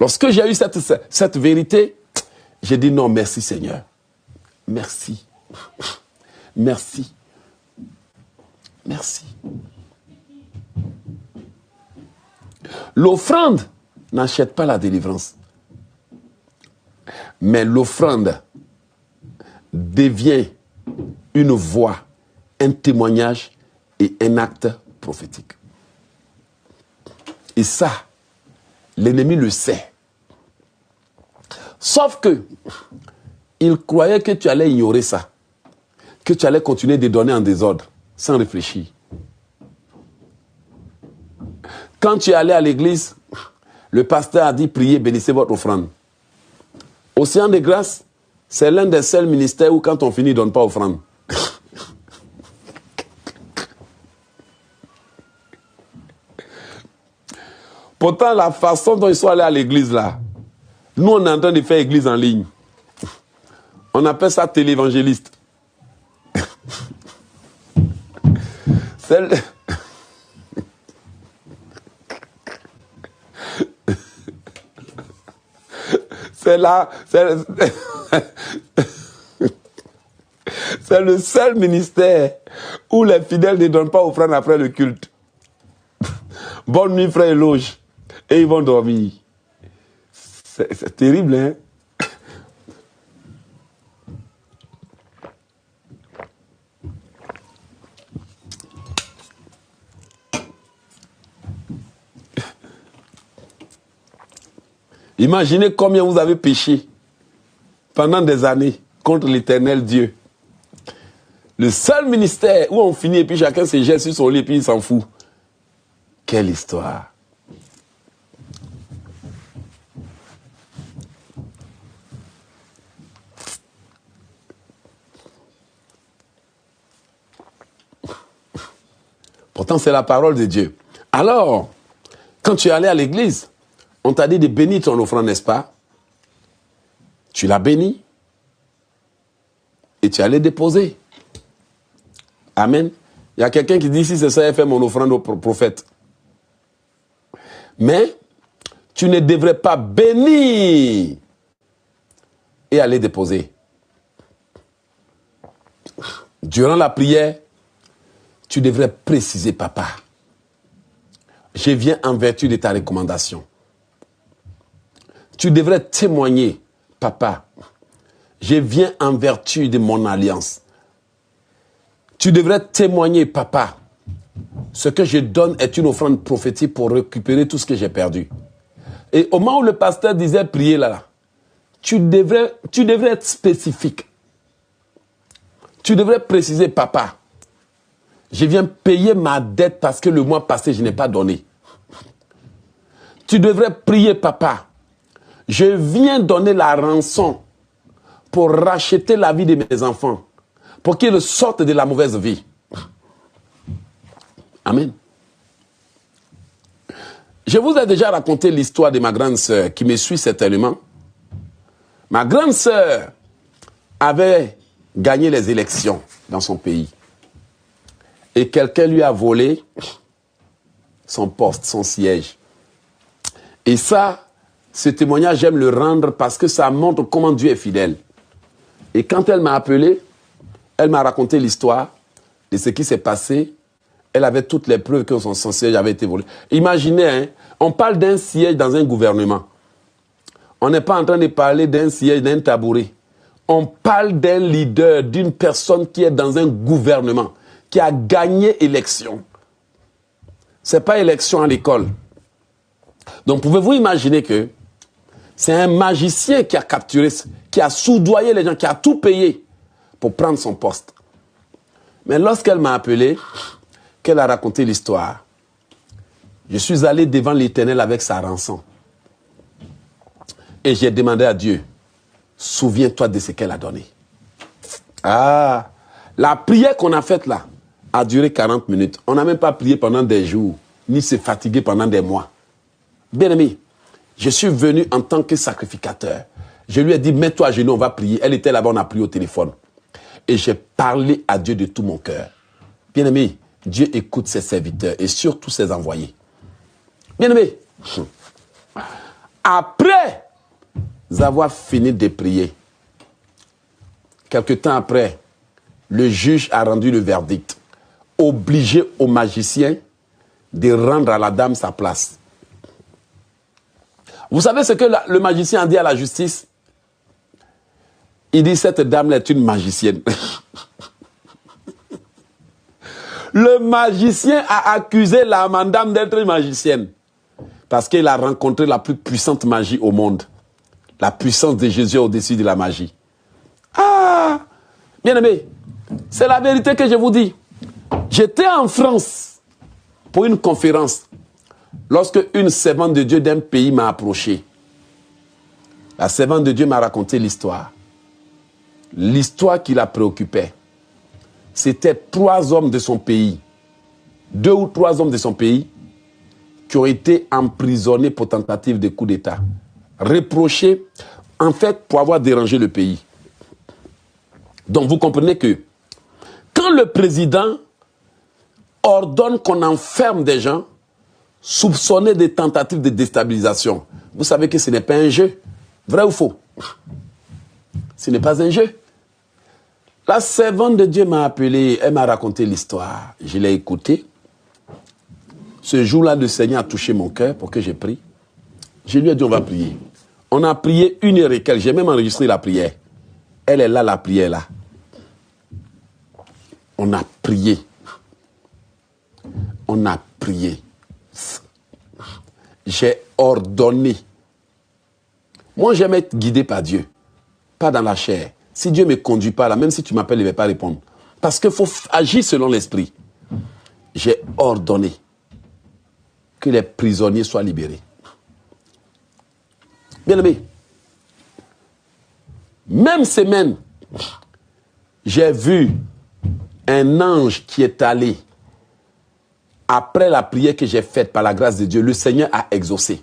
Lorsque j'ai eu cette vérité, j'ai dit non, merci Seigneur. Merci. Merci. Merci. L'offrande n'achète pas la délivrance. Mais l'offrande devient une voix, un témoignage et un acte prophétique. Et ça, l'ennemi le sait. Sauf que, il croyait que tu allais ignorer ça, que tu allais continuer de donner en désordre, sans réfléchir. Quand tu es allé à l'église, le pasteur a dit, priez, bénissez votre offrande. Océan de grâce, c'est l'un des seuls ministères où quand on finit, on ne donne pas offrande. Pourtant, la façon dont ils sont allés à l'église là, nous on est en train de faire église en ligne. On appelle ça télévangéliste. C'est là, c'est le seul ministère où les fidèles ne donnent pas offrande après le culte. Bonne nuit, frère et loge. Et ils vont dormir. C'est terrible, hein? Imaginez combien vous avez péché pendant des années contre l'Éternel Dieu. Le seul ministère où on finit et puis chacun se jette sur son lit et puis il s'en fout. Quelle histoire! Pourtant, c'est la parole de Dieu. Alors, quand tu es allé à l'église, on t'a dit de bénir ton offrande, n'est-ce pas? Tu l'as béni et tu es allé déposer. Amen. Il y a quelqu'un qui dit, si c'est ça, il fait mon offrande au prophète. Mais tu ne devrais pas bénir et aller déposer. Durant la prière, tu devrais préciser, papa, je viens en vertu de ta recommandation. Tu devrais témoigner, papa, je viens en vertu de mon alliance. Tu devrais témoigner, papa, ce que je donne est une offrande prophétique pour récupérer tout ce que j'ai perdu. Et au moment où le pasteur disait prier là, tu devrais être spécifique. Tu devrais préciser, papa, je viens payer ma dette parce que le mois passé, je n'ai pas donné. Tu devrais prier, papa, je viens donner la rançon pour racheter la vie de mes enfants, pour qu'ils sortent de la mauvaise vie. Amen. Je vous ai déjà raconté l'histoire de ma grande sœur qui me suit certainement. Ma grande sœur avait gagné les élections dans son pays. Et quelqu'un lui a volé son poste, son siège. Et ça, ce témoignage, j'aime le rendre parce que ça montre comment Dieu est fidèle. Et quand elle m'a appelé, elle m'a raconté l'histoire de ce qui s'est passé. Elle avait toutes les preuves que son siège avait été volé. Imaginez, hein, on parle d'un siège dans un gouvernement. On n'est pas en train de parler d'un siège, d'un tabouret. On parle d'un leader, d'une personne qui est dans un gouvernement, qui a gagné élection. Ce n'est pas élection à l'école. Donc, pouvez-vous imaginer que c'est un magicien qui a capturé, qui a soudoyé les gens, qui a tout payé pour prendre son poste. Mais lorsqu'elle m'a appelé, qu'elle a raconté l'histoire, je suis allé devant l'Éternel avec sa rançon. Et j'ai demandé à Dieu, souviens-toi de ce qu'elle a donné. Ah, la prière qu'on a faite là a duré 40 minutes. On n'a même pas prié pendant des jours, ni se fatiguer pendant des mois. Bien-aimé, je suis venu en tant que sacrificateur. Je lui ai dit, mets-toi à genoux, on va prier. Elle était là-bas, on a prié au téléphone. Et j'ai parlé à Dieu de tout mon cœur. Bien-aimé, Dieu écoute ses serviteurs et surtout ses envoyés. Bien-aimé, Après avoir fini de prier, quelque temps après, le juge a rendu le verdict, obligé au magicien de rendre à la dame sa place. Vous savez ce que le magicien a dit à la justice? Il dit, cette dame-là est une magicienne. Le magicien a accusé la madame d'être une magicienne. Parce qu'il a rencontré la plus puissante magie au monde. La puissance de Jésus au-dessus de la magie. Ah, bien aimé, c'est la vérité que je vous dis. J'étais en France pour une conférence lorsque une servante de Dieu d'un pays m'a approché. La servante de Dieu m'a raconté l'histoire. L'histoire qui la préoccupait. C'était 3 hommes de son pays. 2 ou 3 hommes de son pays qui ont été emprisonnés pour tentative de coup d'État. Reprochés, en fait, pour avoir dérangé le pays. Donc, vous comprenez que quand le président ordonne qu'on enferme des gens soupçonnés de tentatives de déstabilisation, vous savez que ce n'est pas un jeu. Vrai ou faux? Ce n'est pas un jeu. La servante de Dieu m'a appelé, elle m'a raconté l'histoire. Je l'ai écoutée. Ce jour-là, le Seigneur a touché mon cœur pour que je prie. Je lui ai dit, on va prier. On a prié 1 heure et quelques. J'ai même enregistré la prière. Elle est là, la prière là. On a prié. On a prié. J'ai ordonné. Moi, j'aime être guidé par Dieu. Pas dans la chair. Si Dieu ne me conduit pas là, même si tu m'appelles, il ne va pas répondre. Parce qu'il faut agir selon l'esprit. J'ai ordonné que les prisonniers soient libérés. Bien aimé, même semaine, j'ai vu un ange qui est allé, après la prière que j'ai faite par la grâce de Dieu, le Seigneur a exaucé.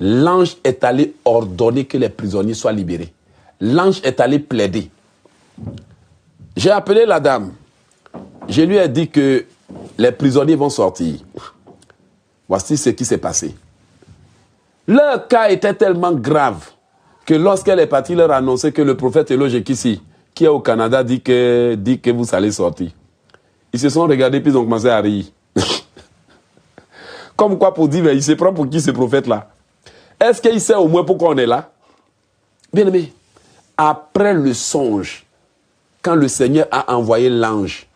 L'ange est allé ordonner que les prisonniers soient libérés. L'ange est allé plaider. J'ai appelé la dame. Je lui ai dit que les prisonniers vont sortir. Voici ce qui s'est passé. Leur cas était tellement grave que lorsqu'elle est partie leur annoncer que le prophète Elojekisi, qui est au Canada, dit que vous allez sortir. Ils se sont regardés puis ils ont commencé à rire. Comme quoi pour dire, mais il se prend pour qui ce prophète-là? Est-ce qu'il sait au moins pourquoi on est là? Bien aimé, après le songe, quand le Seigneur a envoyé l'ange,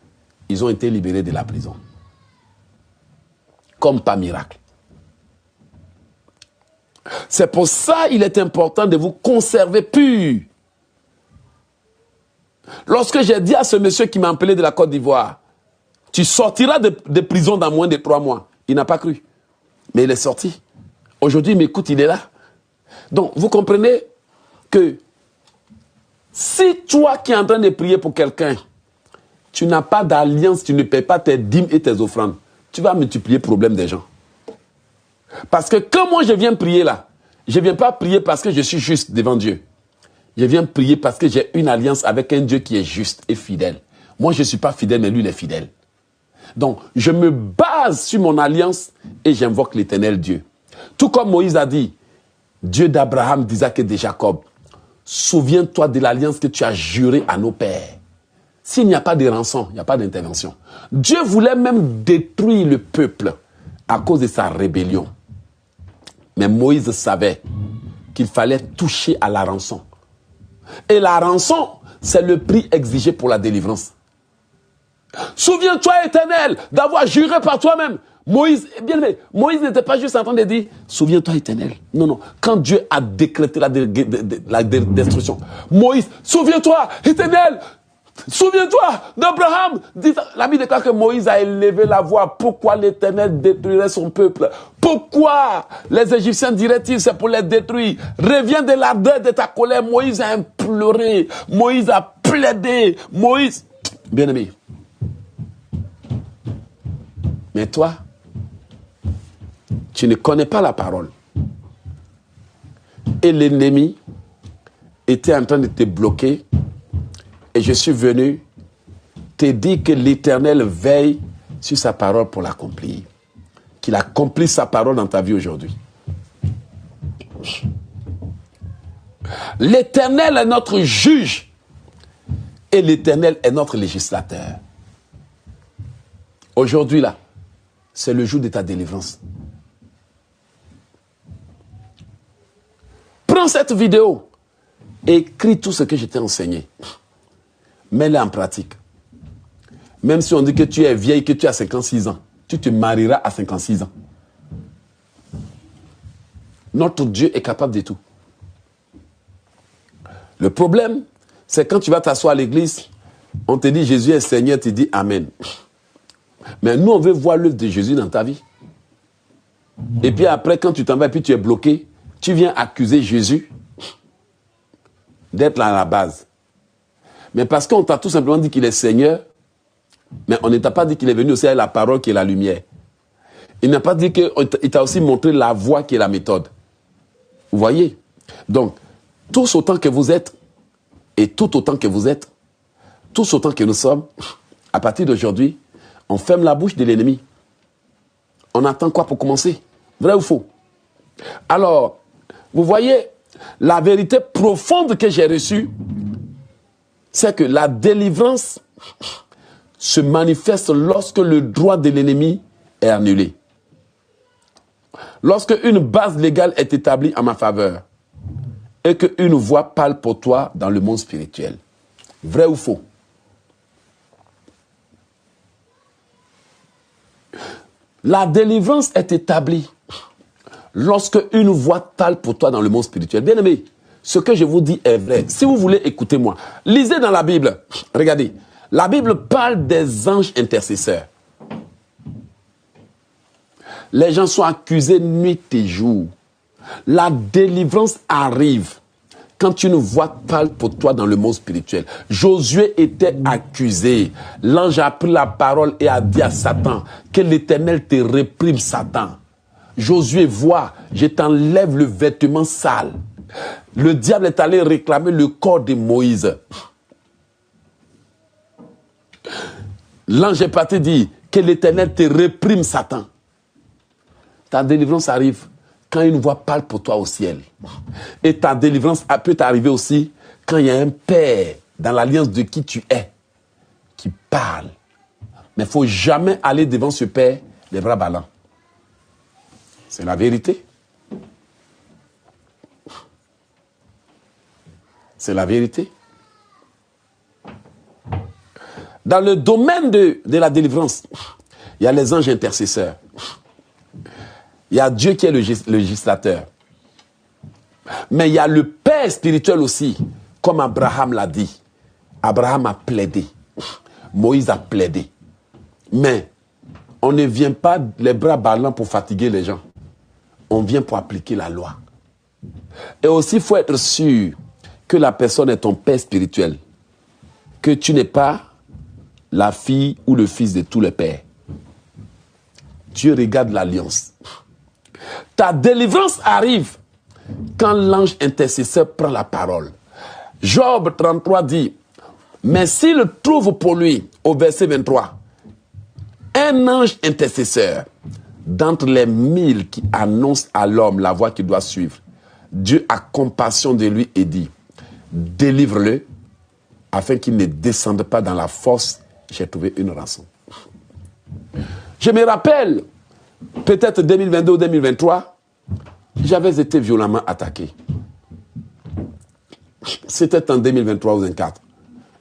ils ont été libérés de la prison. Comme par miracle. C'est pour ça qu'il est important de vous conserver pur. Lorsque j'ai dit à ce monsieur qui m'a appelé de la Côte d'Ivoire, tu sortiras de prison dans moins de 3 mois. Il n'a pas cru. Mais il est sorti. Aujourd'hui, il m'écoute, il est là. Donc, vous comprenez que si toi qui es en train de prier pour quelqu'un, tu n'as pas d'alliance, tu ne paies pas tes dîmes et tes offrandes, tu vas multiplier le problème des gens. Parce que quand moi je viens prier là, je ne viens pas prier parce que je suis juste devant Dieu. Je viens prier parce que j'ai une alliance avec un Dieu qui est juste et fidèle. Moi je ne suis pas fidèle, mais lui il est fidèle. Donc je me base sur mon alliance et j'invoque l'Éternel Dieu. Tout comme Moïse a dit, Dieu d'Abraham, d'Isaac et de Jacob, souviens-toi de l'alliance que tu as jurée à nos pères. S'il n'y a pas de rançon, il n'y a pas d'intervention. Dieu voulait même détruire le peuple à cause de sa rébellion. Mais Moïse savait qu'il fallait toucher à la rançon. Et la rançon, c'est le prix exigé pour la délivrance. Souviens-toi, Éternel, d'avoir juré par toi-même. Moïse, bien aimé, Moïse n'était pas juste en train de dire, souviens-toi, Éternel. Non, non. Quand Dieu a décrété la destruction, Moïse, souviens-toi, Éternel. Souviens-toi d'Abraham. La Bible déclare que Moïse a élevé la voix. Pourquoi l'Éternel détruirait son peuple? Pourquoi les Égyptiens diraient-ils c'est pour les détruire? Reviens de l'ardeur de ta colère. Moïse a imploré. Moïse a plaidé. Moïse... Bien-aimé. Mais toi, tu ne connais pas la parole. Et l'ennemi était en train de te bloquer. Et je suis venu te dire que l'Éternel veille sur sa parole pour l'accomplir. Qu'il accomplisse sa parole dans ta vie aujourd'hui. L'Éternel est notre juge et l'Éternel est notre législateur. Aujourd'hui, là, c'est le jour de ta délivrance. Prends cette vidéo et écris tout ce que je t'ai enseigné. Mets-le en pratique. Même si on dit que tu es vieille, que tu as 56 ans, tu te marieras à 56 ans. Notre Dieu est capable de tout. Le problème, c'est quand tu vas t'asseoir à l'église, on te dit Jésus est Seigneur, tu dis Amen. Mais nous, on veut voir l'œuvre de Jésus dans ta vie. Et puis après, quand tu t'en vas et puis tu es bloqué, tu viens accuser Jésus d'être là à la base. Mais parce qu'on t'a tout simplement dit qu'il est Seigneur, mais on ne t'a pas dit qu'il est venu aussi avec la parole qui est la lumière. Il n'a pas dit qu'il t'a aussi montré la voie qui est la méthode. Vous voyez? Donc, tous autant que vous êtes, et tout autant que vous êtes, tous autant que nous sommes, à partir d'aujourd'hui, on ferme la bouche de l'ennemi. On attend quoi pour commencer? Vrai ou faux? Alors, vous voyez, la vérité profonde que j'ai reçue, c'est que la délivrance se manifeste lorsque le droit de l'ennemi est annulé. Lorsque une base légale est établie en ma faveur et qu'une voix parle pour toi dans le monde spirituel. Vrai ou faux? La délivrance est établie lorsque une voix parle pour toi dans le monde spirituel. Bien aimé, ce que je vous dis est vrai. Si vous voulez, écoutez-moi. Lisez dans la Bible. Regardez. La Bible parle des anges intercesseurs. Les gens sont accusés nuit et jour. La délivrance arrive quand une voix parle pour toi dans le monde spirituel. Josué était accusé. L'ange a pris la parole et a dit à Satan que l'Éternel te réprime, Satan. Josué, vois, je t'enlève le vêtement sale. Le diable est allé réclamer le corps de Moïse. L'ange est parti dire que l'Éternel te réprime, Satan. Ta délivrance arrive quand une voix parle pour toi au ciel. Et ta délivrance peut t'arriver aussi quand il y a un père dans l'alliance de qui tu es qui parle. Mais il ne faut jamais aller devant ce père les bras ballants. C'est la vérité. C'est la vérité. Dans le domaine de la délivrance, il y a les anges intercesseurs. Il y a Dieu qui est le législateur. Mais il y a le Père spirituel aussi, comme Abraham l'a dit. Abraham a plaidé. Moïse a plaidé. Mais on ne vient pas les bras ballants pour fatiguer les gens. On vient pour appliquer la loi. Et aussi, il faut être sûr que la personne est ton Père spirituel. Que tu n'es pas la fille ou le fils de tous les pères. Dieu regarde l'alliance. Ta délivrance arrive quand l'ange intercesseur prend la parole. Job 33 dit, mais s'il trouve pour lui, au verset 23, un ange intercesseur d'entre les 1000 qui annoncent à l'homme la voie qu'il doit suivre, Dieu a compassion de lui et dit, délivre-le afin qu'il ne descende pas dans la fosse. J'ai trouvé une rançon. Je me rappelle, peut-être 2022 ou 2023, j'avais été violemment attaqué. C'était en 2023 ou 2024.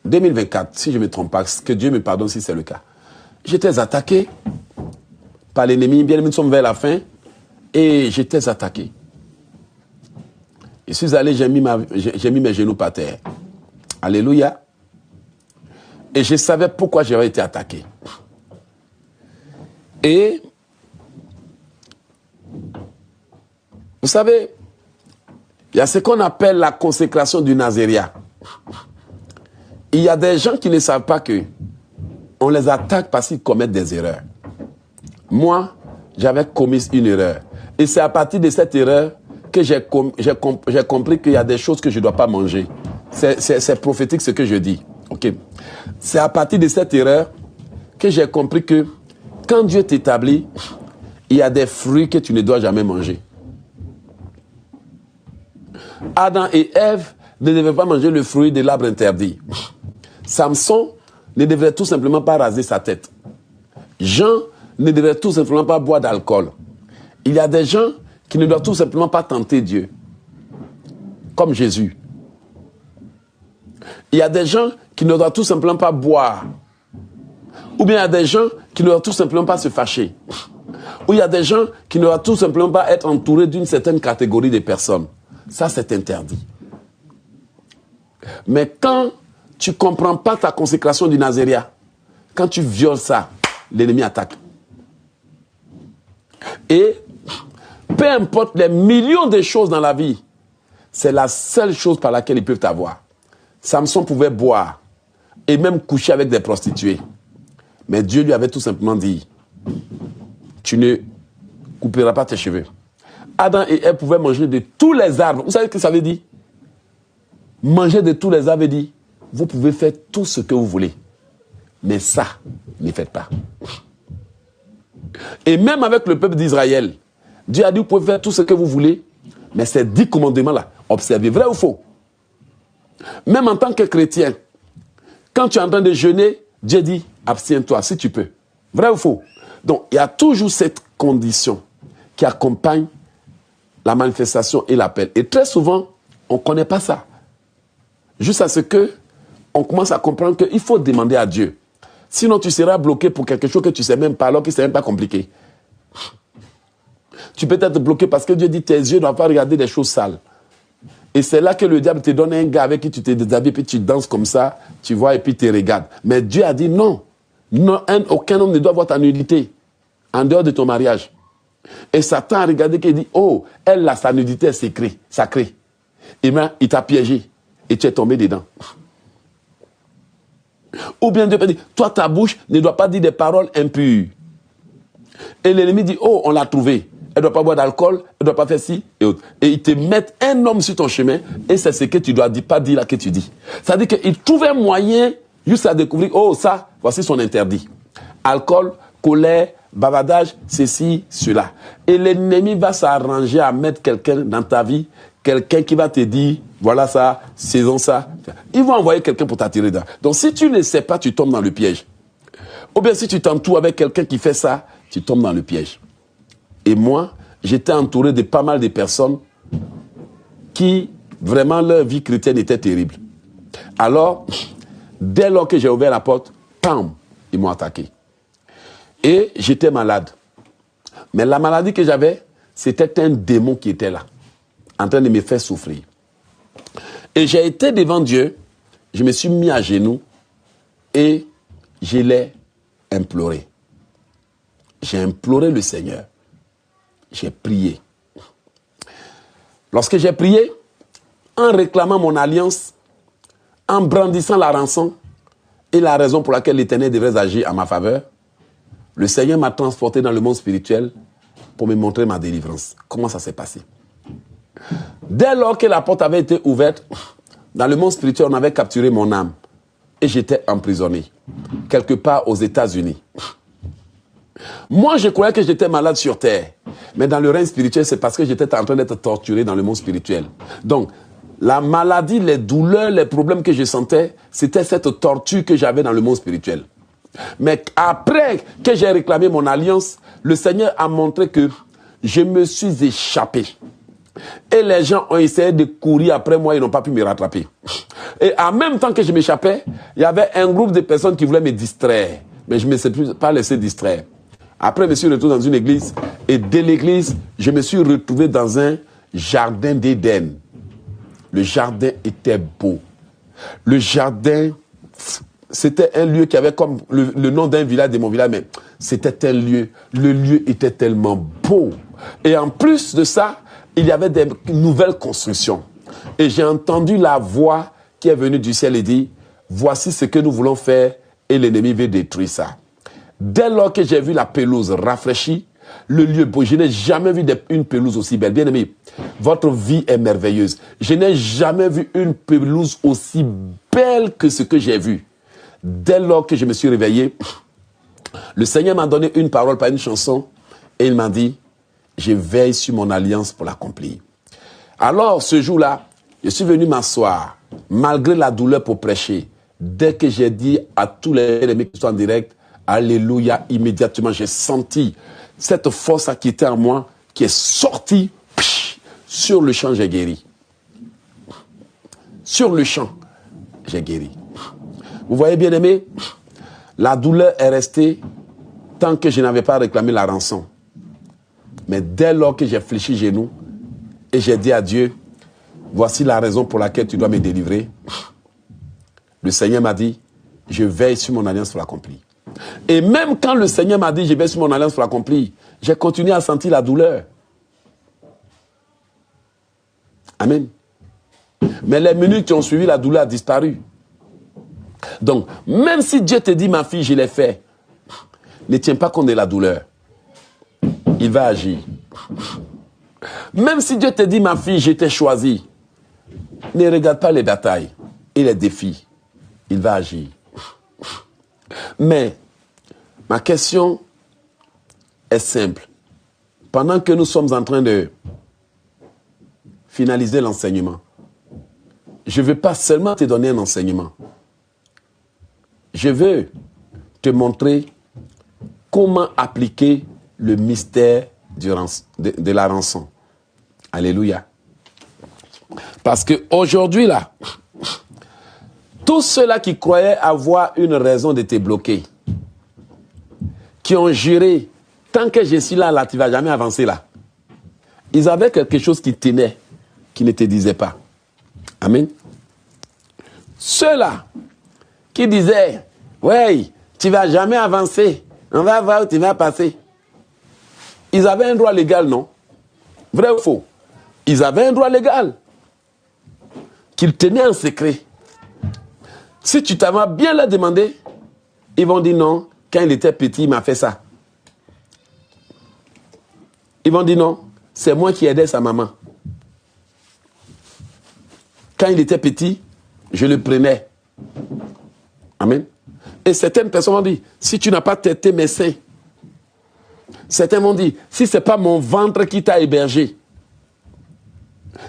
2024, si je ne me trompe pas, que Dieu me pardonne si c'est le cas. J'étais attaqué par l'ennemi, bien nous sommes vers la fin, et j'étais attaqué. Je suis allé, j'ai mis mes genoux par terre. Alléluia. Et je savais pourquoi j'avais été attaqué. Et, vous savez, il y a ce qu'on appelle la consécration du Nazaréat. Il y a des gens qui ne savent pas que on les attaque parce qu'ils commettent des erreurs. Moi, j'avais commis une erreur. Et c'est à partir de cette erreur que j'ai compris qu'il y a des choses que je ne dois pas manger. C'est prophétique ce que je dis. Okay. C'est à partir de cette erreur que j'ai compris que quand Dieu t'établit, il y a des fruits que tu ne dois jamais manger. Adam et Ève ne devait pas manger le fruit de l'arbre interdit. Samson ne devrait tout simplement pas raser sa tête. Jean ne devrait tout simplement pas boire d'alcool. Il y a des gens qui ne doivent tout simplement pas tenter Dieu. Comme Jésus. Il y a des gens qui ne doivent tout simplement pas boire. Ou bien il y a des gens qui ne doivent tout simplement pas se fâcher. Ou il y a des gens qui ne doivent tout simplement pas être entourés d'une certaine catégorie de personnes. Ça, c'est interdit. Mais quand tu ne comprends pas ta consécration du Nazaréat, quand tu violes ça, l'ennemi attaque. Et peu importe les millions de choses dans la vie, c'est la seule chose par laquelle ils peuvent t'avoir. Samson pouvait boire et même coucher avec des prostituées. Mais Dieu lui avait tout simplement dit, tu ne couperas pas tes cheveux. Adam et Ève pouvaient manger de tous les arbres. Vous savez ce que ça veut dire? Manger de tous les arbres veut dire, vous pouvez faire tout ce que vous voulez. Mais ça, ne faites pas. Et même avec le peuple d'Israël, Dieu a dit, vous pouvez faire tout ce que vous voulez, mais ces 10 commandements-là, observez, vrai ou faux? Même en tant que chrétien, quand tu es en train de jeûner, Dieu dit, abstiens-toi si tu peux. Vrai ou faux? Donc, il y a toujours cette condition qui accompagne la manifestation et l'appel. Et très souvent, on ne connaît pas ça. Juste à ce que on commence à comprendre qu'il faut demander à Dieu. Sinon, tu seras bloqué pour quelque chose que tu ne sais même pas, alors que ce n'est même pas compliqué. Tu peux être bloqué parce que Dieu dit tes yeux ne doivent pas regarder des choses sales. Et c'est là que le diable te donne un gars avec qui tu te déshabilles, puis tu danses comme ça, tu vois, et puis tu regardes. Mais Dieu a dit non. Non, aucun homme ne doit avoir ta nudité en dehors de ton mariage. Et Satan a regardé et dit, oh, elle a sa nudité sacrée. Et bien, il t'a piégé et tu es tombé dedans. Ou bien Dieu peut dire, toi, ta bouche ne doit pas dire des paroles impures. Et l'ennemi dit, oh, on l'a trouvé. Elle ne doit pas boire d'alcool, elle ne doit pas faire ci et autre. Et ils te mettent un homme sur ton chemin et c'est ce que tu ne dois pas dire là que tu dis. C'est-à-dire qu'ils trouvent un moyen juste à découvrir, oh, ça, voici son interdit. Alcool, colère, bavardage, ceci, cela. Et l'ennemi va s'arranger à mettre quelqu'un dans ta vie, quelqu'un qui va te dire, voilà ça, saison ça. Ils vont envoyer quelqu'un pour t'attirer dedans. Donc si tu ne sais pas, tu tombes dans le piège. Ou bien si tu t'entoures avec quelqu'un qui fait ça, tu tombes dans le piège. Et moi, j'étais entouré de pas mal de personnes qui, vraiment, leur vie chrétienne était terrible. Alors, dès lors que j'ai ouvert la porte, pam, ils m'ont attaqué. Et j'étais malade. Mais la maladie que j'avais, c'était un démon qui était là, en train de me faire souffrir. Et j'ai été devant Dieu, je me suis mis à genoux et je l'ai imploré. J'ai imploré le Seigneur. J'ai prié. Lorsque j'ai prié, en réclamant mon alliance, en brandissant la rançon et la raison pour laquelle l'Éternel devrait agir à ma faveur, le Seigneur m'a transporté dans le monde spirituel pour me montrer ma délivrance. Comment ça s'est passé? Dès lors que la porte avait été ouverte, dans le monde spirituel, on avait capturé mon âme et j'étais emprisonné, quelque part aux États-Unis. Moi, je croyais que j'étais malade sur terre. Mais dans le règne spirituel, c'est parce que j'étais en train d'être torturé dans le monde spirituel. Donc, la maladie, les douleurs, les problèmes que je sentais, c'était cette torture que j'avais dans le monde spirituel. Mais après que j'ai réclamé mon alliance, le Seigneur a montré que je me suis échappé. Et les gens ont essayé de courir après moi, ils n'ont pas pu me rattraper. Et en même temps que je m'échappais, il y avait un groupe de personnes qui voulaient me distraire. Mais je ne me suis pas laissé distraire. Après, je me suis retrouvé dans une église. Et dès l'église, je me suis retrouvé dans un jardin d'Éden. Le jardin était beau. Le jardin, c'était un lieu qui avait comme le nom d'un village de mon village. Mais c'était un lieu. Le lieu était tellement beau. Et en plus de ça, il y avait des nouvelles constructions. Et j'ai entendu la voix qui est venue du ciel et dit, voici ce que nous voulons faire et l'ennemi veut détruire ça. Dès lors que j'ai vu la pelouse rafraîchie, le lieu beau, je n'ai jamais vu une pelouse aussi belle. Bien aimé, votre vie est merveilleuse. Je n'ai jamais vu une pelouse aussi belle que ce que j'ai vu. Dès lors que je me suis réveillé, le Seigneur m'a donné une parole par une chanson et il m'a dit, je veille sur mon alliance pour l'accomplir. Alors, ce jour-là, Je suis venu m'asseoir, malgré la douleur pour prêcher. Dès que j'ai dit à tous les mecs qui sont en direct, alléluia, immédiatement, j'ai senti cette force qui était en moi, qui est sortie, sur le champ, j'ai guéri. Sur le champ, j'ai guéri. Vous voyez, bien aimé, la douleur est restée tant que je n'avais pas réclamé la rançon. Mais dès lors que j'ai fléchi genoux et j'ai dit à Dieu, voici la raison pour laquelle tu dois me délivrer, le Seigneur m'a dit, je veille sur mon alliance pour l'accomplir. Et même quand le Seigneur m'a dit, je veille sur mon alliance pour l'accomplir, j'ai continué à sentir la douleur. Amen. Mais les minutes qui ont suivi, la douleur a disparu. Donc, même si Dieu te dit, ma fille, je l'ai fait, ne tiens pas compte de la douleur. Il va agir. Même si Dieu te dit, ma fille, je t'ai choisi, ne regarde pas les batailles et les défis. Il va agir. Mais, ma question est simple. Pendant que nous sommes en train de finaliser l'enseignement, je ne veux pas seulement te donner un enseignement. Je veux te montrer comment appliquer le mystère de la rançon. Alléluia. Parce qu'aujourd'hui, là, tous ceux-là qui croyaient avoir une raison de te bloquer, qui ont juré, tant que je suis là, tu ne vas jamais avancer là. Ils avaient quelque chose qui tenait, qui ne te disait pas. Amen. Ceux-là qui disaient, ouais, tu ne vas jamais avancer, on va voir où tu vas passer. Ils avaient un droit légal, non? Vrai ou faux? Ils avaient un droit légal qu'ils tenaient en secret. Si tu t'avais bien leur demandé, ils vont dire non, quand il était petit, il m'a fait ça. Ils vont dire non, c'est moi qui aidais sa maman. Quand il était petit, je le prenais. Amen. Et certaines personnes vont dire, si tu n'as pas tété mes seins, certains vont dire, si ce n'est pas mon ventre qui t'a hébergé.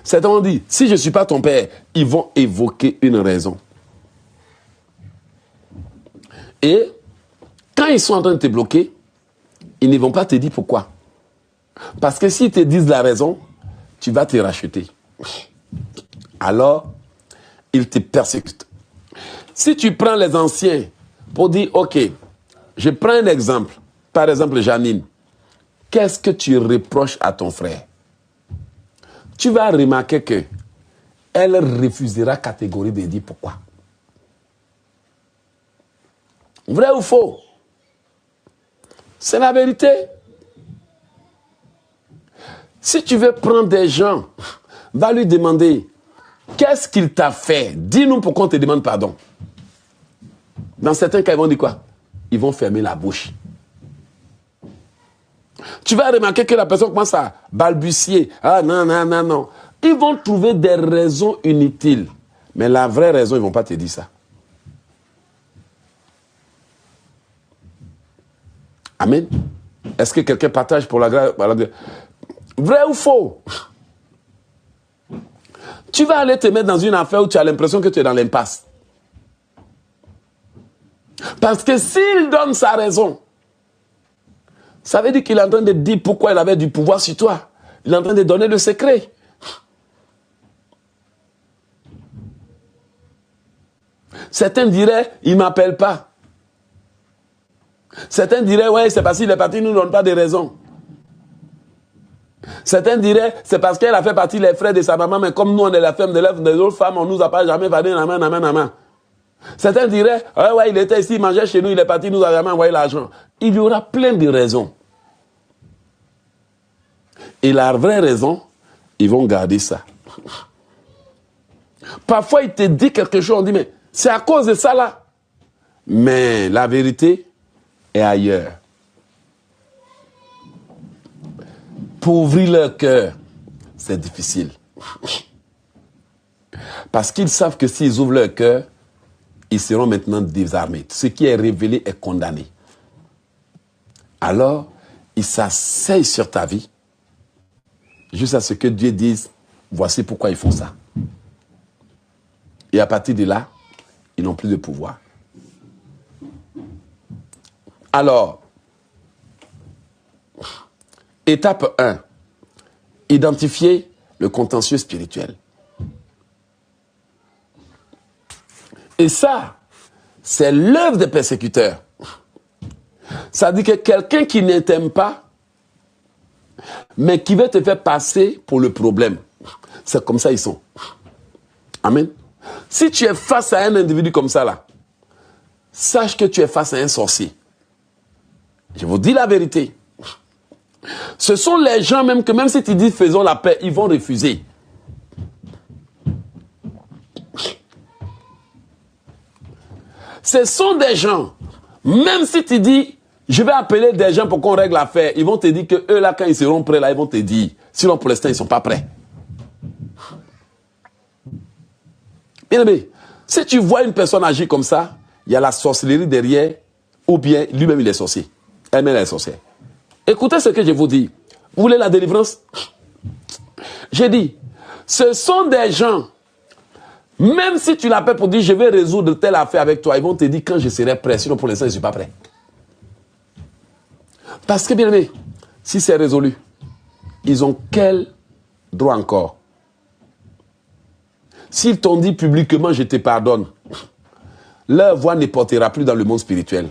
Certains vont dire, si je ne suis pas ton père, ils vont évoquer une raison. Et quand ils sont en train de te bloquer, ils ne vont pas te dire pourquoi. Parce que s'ils te disent la raison, tu vas te racheter. Alors, ils te persécutent. Si tu prends les anciens pour dire, ok, je prends un exemple. Par exemple, Janine. Qu'est-ce que tu reproches à ton frère? Tu vas remarquer que elle refusera catégoriquement de dire pourquoi. Vrai ou faux? C'est la vérité. Si tu veux prendre des gens, va lui demander, qu'est-ce qu'il t'a fait? Dis-nous pourquoi on te demande pardon. Dans certains cas, ils vont dire quoi? Ils vont fermer la bouche. Tu vas remarquer que la personne commence à balbutier. Ah non, non, non, non. Ils vont trouver des raisons inutiles. Mais la vraie raison, ils ne vont pas te dire ça. Amen. Est-ce que quelqu'un partage pour la grâce? Vrai ou faux? Tu vas aller te mettre dans une affaire où tu as l'impression que tu es dans l'impasse. Parce que s'il donne sa raison, ça veut dire qu'il est en train de dire pourquoi il avait du pouvoir sur toi. Il est en train de donner le secret. Certains diraient, il ne m'appelle pas. Certains diraient, ouais, c'est parce qu'il est parti, il ne nous donne pas de raison. Certains diraient, c'est parce qu'elle a fait partie des frères de sa maman, mais comme nous, on est la femme de l'œuvre des autres femmes, on ne nous a pas jamais fait naman. Certains diraient, ouais, il était ici, il mangeait chez nous, il est parti, il nous a jamais envoyé l'argent. Il y aura plein de raisons. Et la vraie raison, ils vont garder ça. Parfois, il te dit quelque chose, on dit, mais c'est à cause de ça là. Mais la vérité est ailleurs. Pour ouvrir leur cœur, c'est difficile. Parce qu'ils savent que s'ils ouvrent leur cœur, ils seront maintenant désarmés. Ce qui est révélé est condamné. Alors, ils s'asseyent sur ta vie, jusqu'à ce que Dieu dise, voici pourquoi ils font ça. Et à partir de là, ils n'ont plus de pouvoir. Alors, étape 1, identifier le contentieux spirituel. Et ça, c'est l'œuvre des persécuteurs. Ça dit que quelqu'un qui ne t'aime pas, mais qui veut te faire passer pour le problème. C'est comme ça ils sont. Amen. Si tu es face à un individu comme ça là, sache que tu es face à un sorcier. Je vous dis la vérité. Ce sont les gens même que même si tu dis faisons la paix, ils vont refuser. Ce sont des gens, même si tu dis je vais appeler des gens pour qu'on règle l'affaire, ils vont te dire que eux là quand ils seront prêts là, ils vont te dire. Sinon pour l'instant ils ne sont pas prêts. Bien aimé, si tu vois une personne agir comme ça, il y a la sorcellerie derrière, ou bien lui-même il est sorcier. Elle-même est sorcière. Écoutez ce que je vous dis. Vous voulez la délivrance? J'ai dit, ce sont des gens, même si tu l'appelles pour dire je vais résoudre telle affaire avec toi, ils vont te dire quand je serai prêt, sinon pour l'instant je ne suis pas prêt. Parce que bien aimé, si c'est résolu, ils ont quel droit encore? S'ils t'ont dit publiquement je te pardonne, leur voix ne portera plus dans le monde spirituel.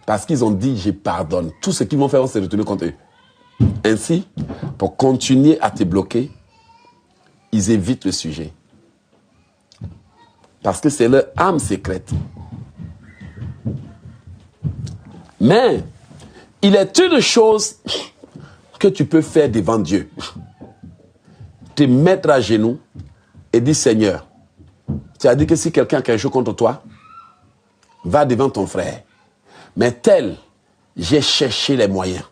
Parce qu'ils ont dit je pardonne. Tout ce qu'ils vont faire, on se retourner contre eux. Ainsi, pour continuer à te bloquer, ils évitent le sujet. Parce que c'est leur âme secrète. Mais, il est une chose que tu peux faire devant Dieu. Te mettre à genoux et dire Seigneur, tu as dit que si quelqu'un a quelque chose contre toi, va devant ton frère. Mais tel, j'ai cherché les moyens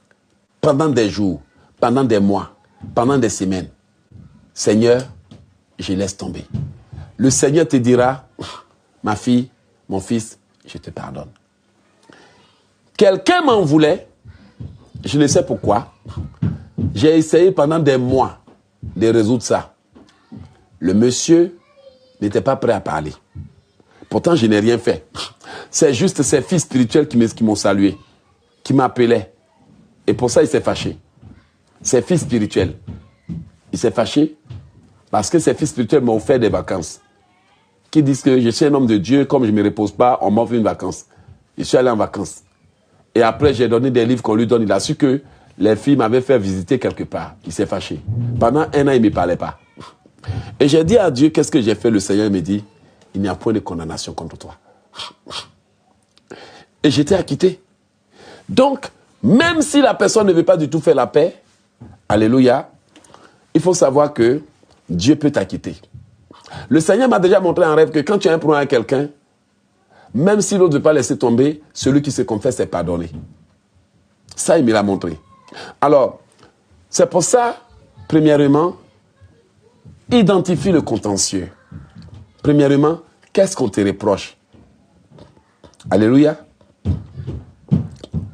pendant des jours, pendant des mois, pendant des semaines. Seigneur, je laisse tomber. Le Seigneur te dira, ma fille, mon fils, je te pardonne. Quelqu'un m'en voulait, je ne sais pourquoi. J'ai essayé pendant des mois de résoudre ça. Le monsieur n'était pas prêt à parler. Pourtant, je n'ai rien fait. C'est juste ses fils spirituels qui m'ont salué, qui m'appelaient. Et pour ça, il s'est fâché. Ses fils spirituels. Il s'est fâché parce que ses fils spirituels m'ont offert des vacances. Qui disent que je suis un homme de Dieu, comme je ne me repose pas, on m'offre une vacance. Je suis allé en vacances. Et après, j'ai donné des livres qu'on lui donne. Il a su que les filles m'avaient fait visiter quelque part. Il s'est fâché. Pendant un an, il ne me parlait pas. Et j'ai dit à Dieu, qu'est-ce que j'ai fait? Le Seigneur me dit, il n'y a point de condamnation contre toi. Et j'étais acquitté. Donc, même si la personne ne veut pas du tout faire la paix, alléluia, il faut savoir que Dieu peut t'acquitter. Le Seigneur m'a déjà montré en rêve que quand tu as un problème avec quelqu'un, même si l'autre ne veut pas laisser tomber, celui qui se confesse est pardonné. Ça, il me l'a montré. Alors, c'est pour ça, premièrement, identifie le contentieux. Premièrement, qu'est-ce qu'on te reproche? Alléluia.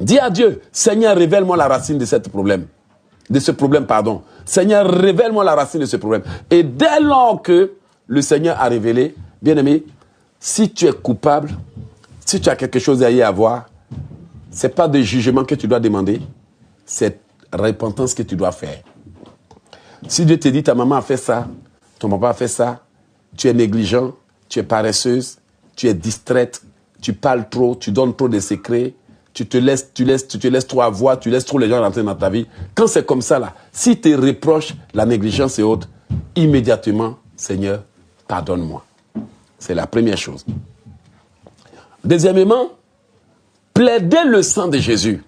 Dis à Dieu, Seigneur, révèle-moi la racine de ce problème. Seigneur, révèle-moi la racine de ce problème. Et dès lors que le Seigneur a révélé, bien-aimé, si tu es coupable, si tu as quelque chose à y avoir, ce n'est pas de jugement que tu dois demander, c'est repentance que tu dois faire. Si Dieu te dit, ta maman a fait ça, ton papa a fait ça, tu es négligent, tu es paresseuse, tu es distraite, tu parles trop, tu donnes trop de secrets, tu te laisses trop avoir, tu laisses trop les gens rentrer dans ta vie. Quand c'est comme ça, là, si tu reproches la négligence et autres, immédiatement, Seigneur, pardonne-moi. C'est la première chose. Deuxièmement, plaider le sang de Jésus.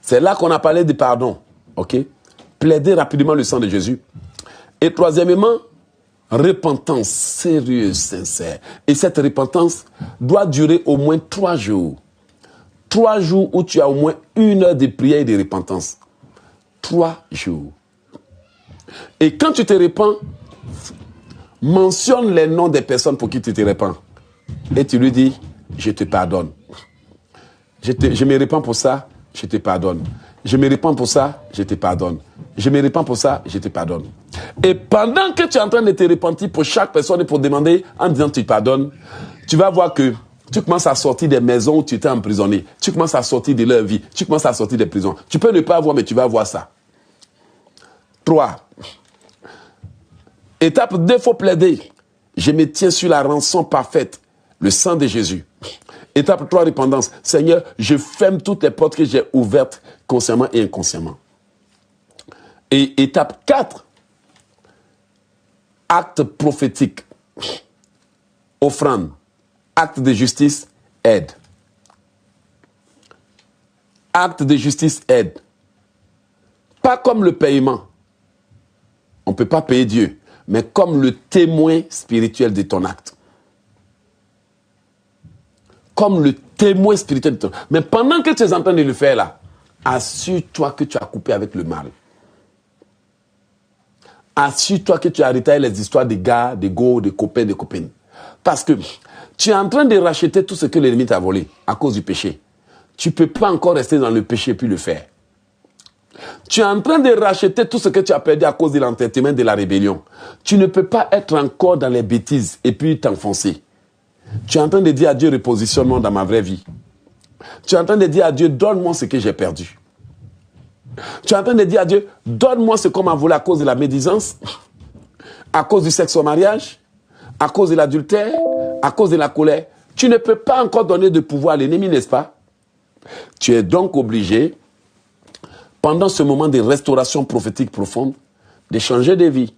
C'est là qu'on a parlé de pardon. Ok? Plaider rapidement le sang de Jésus. Et troisièmement, repentance sérieuse, sincère. Et cette repentance doit durer au moins 3 jours. 3 jours où tu as au moins 1 heure de prière et de repentance. 3 jours. Et quand tu te repens, mentionne les noms des personnes pour qui tu te repens. Et tu lui dis, je te pardonne. Je me repens pour ça, je te pardonne. Je me repens pour ça, je te pardonne. Je me repens pour ça, je te pardonne. Et pendant que tu es en train de te repentir pour chaque personne et pour demander en disant tu pardonnes, tu vas voir que tu commences à sortir des maisons où tu étais emprisonné. Tu commences à sortir de leur vie. Tu commences à sortir des prisons. Tu peux ne pas voir, mais tu vas voir ça. 3. Étape 2, il faut plaider. Je me tiens sur la rançon parfaite, le sang de Jésus. Étape 3, repentance. Seigneur, je ferme toutes les portes que j'ai ouvertes consciemment et inconsciemment. Et étape 4, acte prophétique, offrande, acte de justice, aide. Acte de justice, aide. Pas comme le paiement. On ne peut pas payer Dieu, mais comme le témoin spirituel de ton acte. Comme le témoin spirituel de ton acte. Mais pendant que tu es en train de le faire là, assure-toi que tu as coupé avec le mal. Assure-toi que tu as arrêté les histoires de gars, de go, de copains, de copines. Parce que tu es en train de racheter tout ce que l'ennemi t'a volé à cause du péché. Tu ne peux pas encore rester dans le péché puis le faire. Tu es en train de racheter tout ce que tu as perdu à cause de l'entêtement, de la rébellion. Tu ne peux pas être encore dans les bêtises et puis t'enfoncer. Tu es en train de dire à Dieu, repositionnement dans ma vraie vie. Tu es en train de dire à Dieu, donne-moi ce que j'ai perdu. Tu es en train de dire à Dieu, donne-moi ce qu'on m'a volé à cause de la médisance, à cause du sexe au mariage, à cause de l'adultère, à cause de la colère. Tu ne peux pas encore donner de pouvoir à l'ennemi, n'est-ce pas? Tu es donc obligé, pendant ce moment de restauration prophétique profonde, de changer de vie,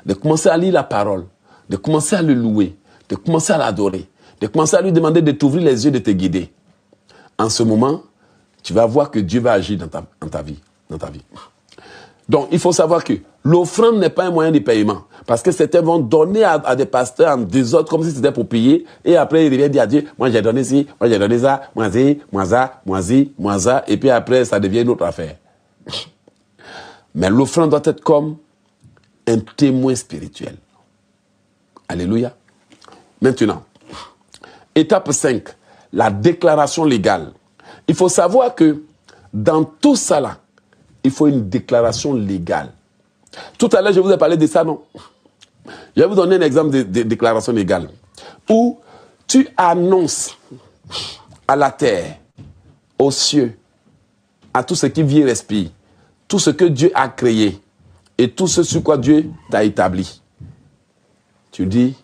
de commencer à lire la parole, de commencer à le louer, de commencer à l'adorer, de commencer à lui demander de t'ouvrir les yeux, de te guider. En ce moment, tu vas voir que Dieu va agir dans ta vie. Donc, il faut savoir que l'offrande n'est pas un moyen de paiement. Parce que certains vont donner à des pasteurs en désordre comme si c'était pour payer. Et après, ils reviennent dire à Dieu, moi j'ai donné ci, moi j'ai donné ça, moi ci, moi ça, moi ci, moi ça. Et puis après, ça devient une autre affaire. Mais l'offrande doit être comme un témoin spirituel. Alléluia. Maintenant, étape 5, la déclaration légale. Il faut savoir que dans tout ça là, il faut une déclaration légale. Tout à l'heure, je vous ai parlé de ça, non? Je vais vous donner un exemple de déclaration légale. Où tu annonces à la terre, aux cieux, à tout ce qui vit et respire, tout ce que Dieu a créé et tout ce sur quoi Dieu t'a établi. Tu dis,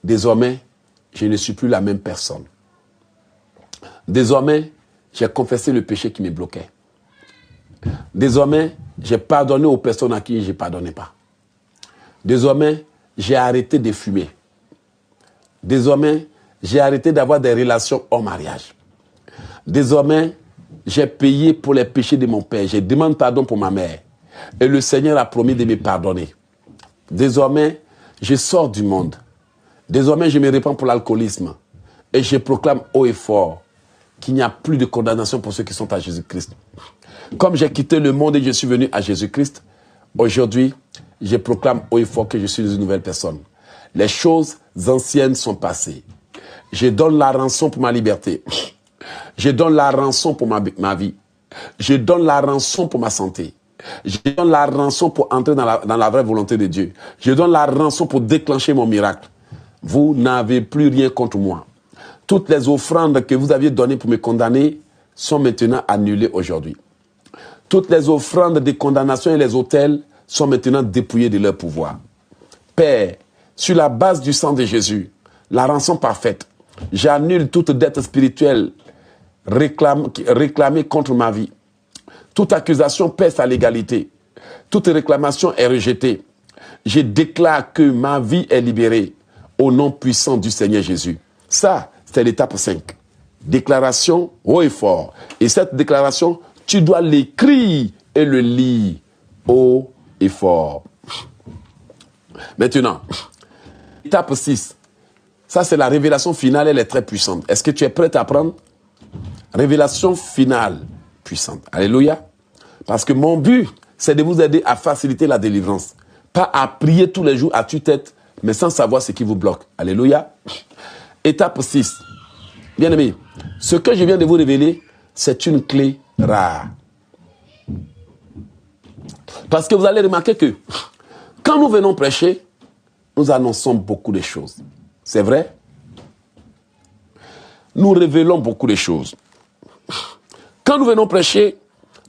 désormais, je ne suis plus la même personne. Désormais, j'ai confessé le péché qui me bloquait. Désormais, j'ai pardonné aux personnes à qui je ne pardonnais pas. Désormais, j'ai arrêté de fumer. Désormais, j'ai arrêté d'avoir des relations hors mariage. Désormais, j'ai payé pour les péchés de mon père. Je demande pardon pour ma mère. Et le Seigneur a promis de me pardonner. Désormais, je sors du monde. Désormais, je me répands pour l'alcoolisme. Et je proclame haut et fort qu'il n'y a plus de condamnation pour ceux qui sont à Jésus-Christ. Comme j'ai quitté le monde et je suis venu à Jésus-Christ, aujourd'hui, je proclame haut et fort que je suis une nouvelle personne. Les choses anciennes sont passées. Je donne la rançon pour ma liberté. Je donne la rançon pour ma vie. Je donne la rançon pour ma santé. Je donne la rançon pour entrer dans la vraie volonté de Dieu. Je donne la rançon pour déclencher mon miracle. Vous n'avez plus rien contre moi. Toutes les offrandes que vous aviez données pour me condamner sont maintenant annulées aujourd'hui. Toutes les offrandes de condamnation et les autels sont maintenant dépouillés de leur pouvoir. Père, sur la base du sang de Jésus, la rançon parfaite, j'annule toute dette spirituelle réclamée contre ma vie. Toute accusation pèse sa légalité. Toute réclamation est rejetée. Je déclare que ma vie est libérée au nom puissant du Seigneur Jésus. Ça, c'est l'étape 5. Déclaration haut et fort. Et cette déclaration, tu dois l'écrire et le lire haut et fort. Maintenant, étape 6. Ça, c'est la révélation finale, elle est très puissante. Est-ce que tu es prêt à prendre? Révélation finale puissante. Alléluia. Parce que mon but, c'est de vous aider à faciliter la délivrance. Pas à prier tous les jours à tue-tête, mais sans savoir ce qui vous bloque. Alléluia. Étape 6. Bien-aimés, ce que je viens de vous révéler, c'est une clé rare. Parce que vous allez remarquer que Quand nous venons prêcher, nous annonçons beaucoup de choses. C'est vrai? Nous révélons beaucoup de choses. Quand nous venons prêcher,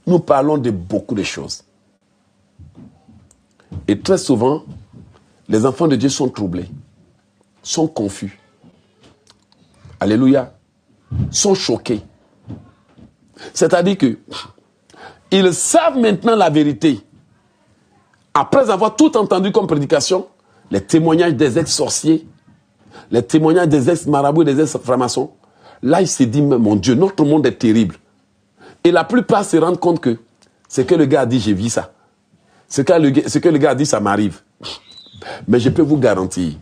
nous parlons de beaucoup de choses. Et très souvent, les enfants de Dieu sont troublés, sont confus. Alléluia. Sont choqués. C'est-à-dire que ils savent maintenant la vérité. Après avoir tout entendu comme prédication, les témoignages des ex-sorciers, les témoignages des ex-marabouts et des ex-francs-maçons, là, il se dit, mon Dieu, notre monde est terrible. Et la plupart se rendent compte que ce que le gars a dit, j'ai vu ça. Ce que le gars a dit, ça m'arrive. Mais je peux vous garantir.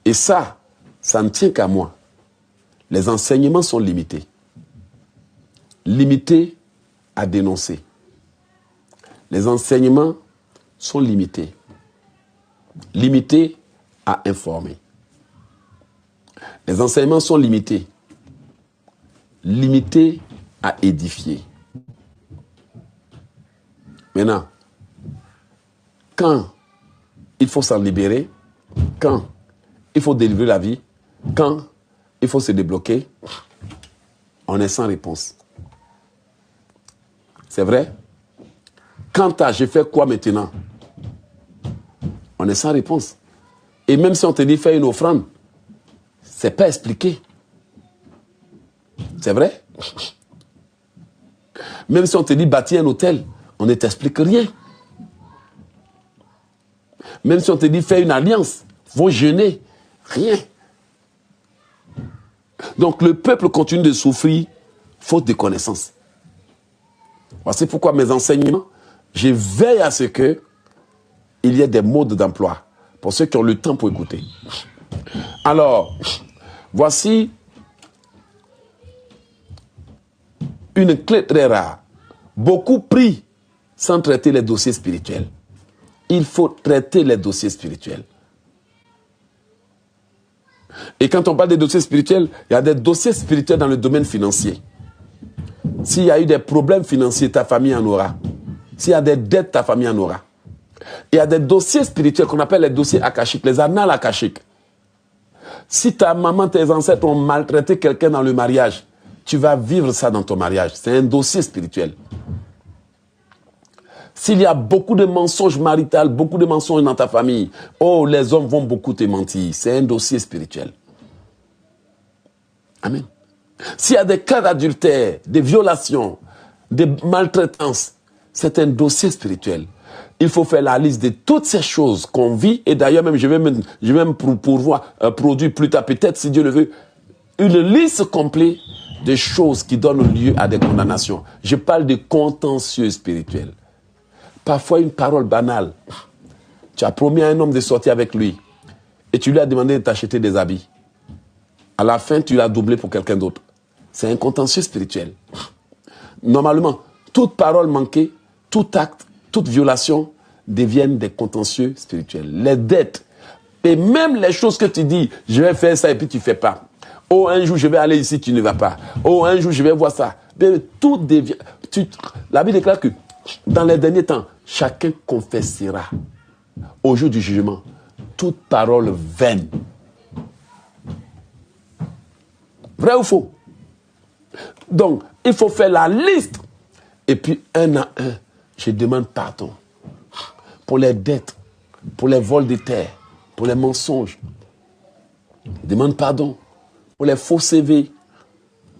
Et ça ne tient qu'à moi. Les enseignements sont limités. Limités à dénoncer. Les enseignements sont limités. Limités à informer. Les enseignements sont limités. Limités à édifier. Maintenant, quand il faut s'en libérer, quand il faut délivrer la vie, quand il faut se débloquer, on est sans réponse. C'est vrai? Quant à je fais quoi maintenant? On est sans réponse. Et même si on te dit fais une offrande, c'est pas expliqué. C'est vrai? Même si on te dit bâtir un hôtel, on ne t'explique rien. Même si on te dit fais une alliance, faut jeûner, rien. Donc le peuple continue de souffrir faute de connaissances. C'est pourquoi mes enseignements, je veille à ce que il y ait des modes d'emploi pour ceux qui ont le temps pour écouter. Alors, voici une clé très rare. Beaucoup prient sans traiter les dossiers spirituels. Il faut traiter les dossiers spirituels. Et quand on parle des dossiers spirituels, il y a des dossiers spirituels dans le domaine financier. S'il y a eu des problèmes financiers, ta famille en aura. S'il y a des dettes, ta famille en aura. Il y a des dossiers spirituels qu'on appelle les dossiers akashiques, les annales akashiques. Si ta maman, tes ancêtres ont maltraité quelqu'un dans le mariage, tu vas vivre ça dans ton mariage. C'est un dossier spirituel. S'il y a beaucoup de mensonges maritaux, beaucoup de mensonges dans ta famille, oh, les hommes vont beaucoup te mentir. C'est un dossier spirituel. Amen. S'il y a des cas d'adultère, des violations, des maltraitances, c'est un dossier spirituel. Il faut faire la liste de toutes ces choses qu'on vit. Et d'ailleurs, même, je vais même produire plus tard, peut-être, si Dieu le veut, une liste complète de choses qui donnent lieu à des condamnations. Je parle de contentieux spirituel. Parfois, une parole banale. Tu as promis à un homme de sortir avec lui. Et tu lui as demandé de t'acheter des habits. À la fin, tu l'as doublé pour quelqu'un d'autre. C'est un contentieux spirituel. Normalement, toute parole manquée, tout acte, toute violation deviennent des contentieux spirituels. Les dettes et même les choses que tu dis, je vais faire ça et puis tu ne fais pas. Oh, un jour je vais aller ici, tu ne vas pas. Oh, un jour je vais voir ça. Mais tout devient... La Bible déclare que dans les derniers temps, chacun confessera au jour du jugement toute parole vaine. Vrai ou faux? Donc, il faut faire la liste. Et puis, un à un, je demande pardon. Pour les dettes, pour les vols de terre, pour les mensonges. Je demande pardon. Pour les faux CV,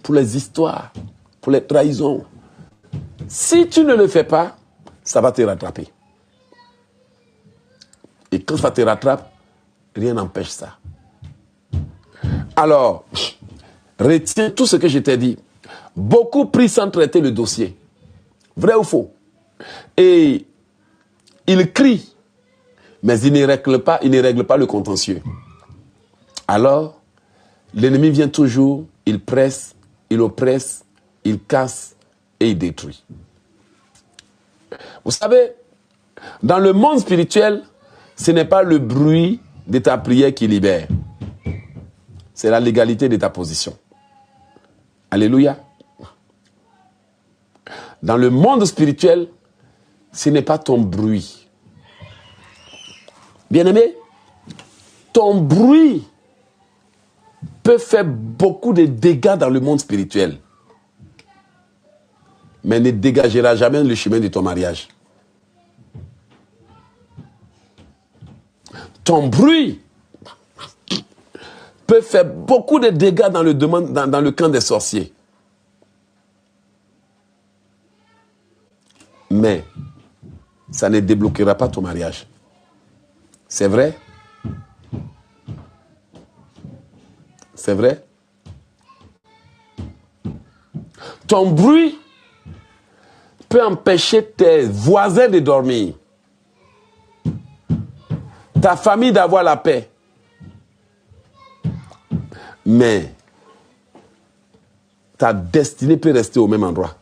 pour les histoires, pour les trahisons. Si tu ne le fais pas, ça va te rattraper. Et quand ça te rattrape, rien n'empêche ça. Alors, retiens tout ce que je t'ai dit. Beaucoup prient sans traiter le dossier. Vrai ou faux? Et ils crient, mais ils ne règlent pas le contentieux. Alors, l'ennemi vient toujours, il presse, il oppresse, il casse et il détruit. Vous savez, dans le monde spirituel, ce n'est pas le bruit de ta prière qui libère. C'est la légalité de ta position. Alléluia. Dans le monde spirituel, ce n'est pas ton bruit. Bien-aimé, ton bruit peut faire beaucoup de dégâts dans le monde spirituel, mais ne dégagera jamais le chemin de ton mariage. Ton bruit peut faire beaucoup de dégâts dans le camp des sorciers. Mais ça ne débloquera pas ton mariage. C'est vrai? C'est vrai? Ton bruit peut empêcher tes voisins de dormir, ta famille d'avoir la paix. Mais ta destinée peut rester au même endroit.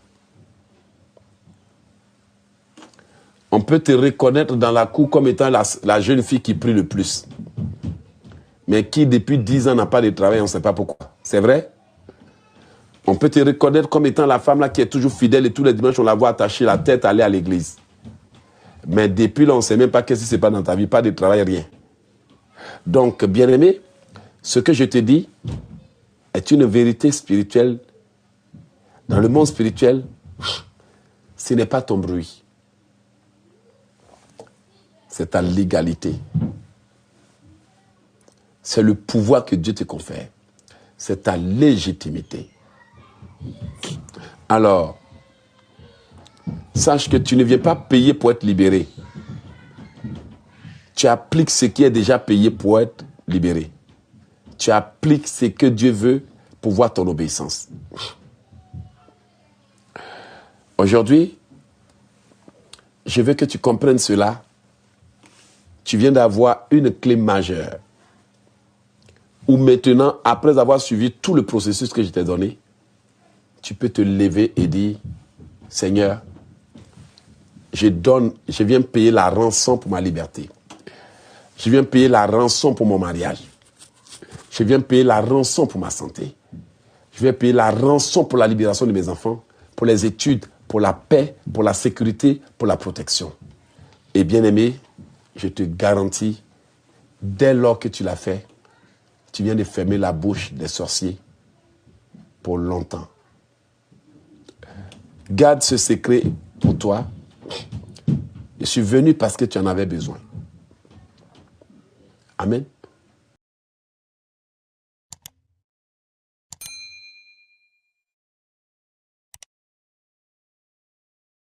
On peut te reconnaître dans la cour comme étant la jeune fille qui prie le plus, mais qui depuis 10 ans n'a pas de travail, on ne sait pas pourquoi. C'est vrai? On peut te reconnaître comme étant la femme là qui est toujours fidèle et tous les dimanches on la voit attacher la tête, aller à l'église. Mais depuis là, on ne sait même pas qu'est-ce qui se passe dans ta vie, pas de travail, rien. Donc, bien-aimé, ce que je te dis est une vérité spirituelle. Dans le monde spirituel, ce n'est pas ton bruit. C'est ta légalité. C'est le pouvoir que Dieu te confère. C'est ta légitimité. Alors, sache que tu ne viens pas payer pour être libéré. Tu appliques ce qui est déjà payé pour être libéré. Tu appliques ce que Dieu veut pour voir ton obéissance. Aujourd'hui, je veux que tu comprennes cela. Tu viens d'avoir une clé majeure. Où maintenant, après avoir suivi tout le processus que je t'ai donné, tu peux te lever et dire, Seigneur, je viens payer la rançon pour ma liberté. Je viens payer la rançon pour mon mariage. Je viens payer la rançon pour ma santé. Je viens payer la rançon pour la libération de mes enfants, pour les études, pour la paix, pour la sécurité, pour la protection. Et bien aimé, je te garantis, dès lors que tu l'as fait, tu viens de fermer la bouche des sorciers pour longtemps. Garde ce secret pour toi. Je suis venu parce que tu en avais besoin. Amen.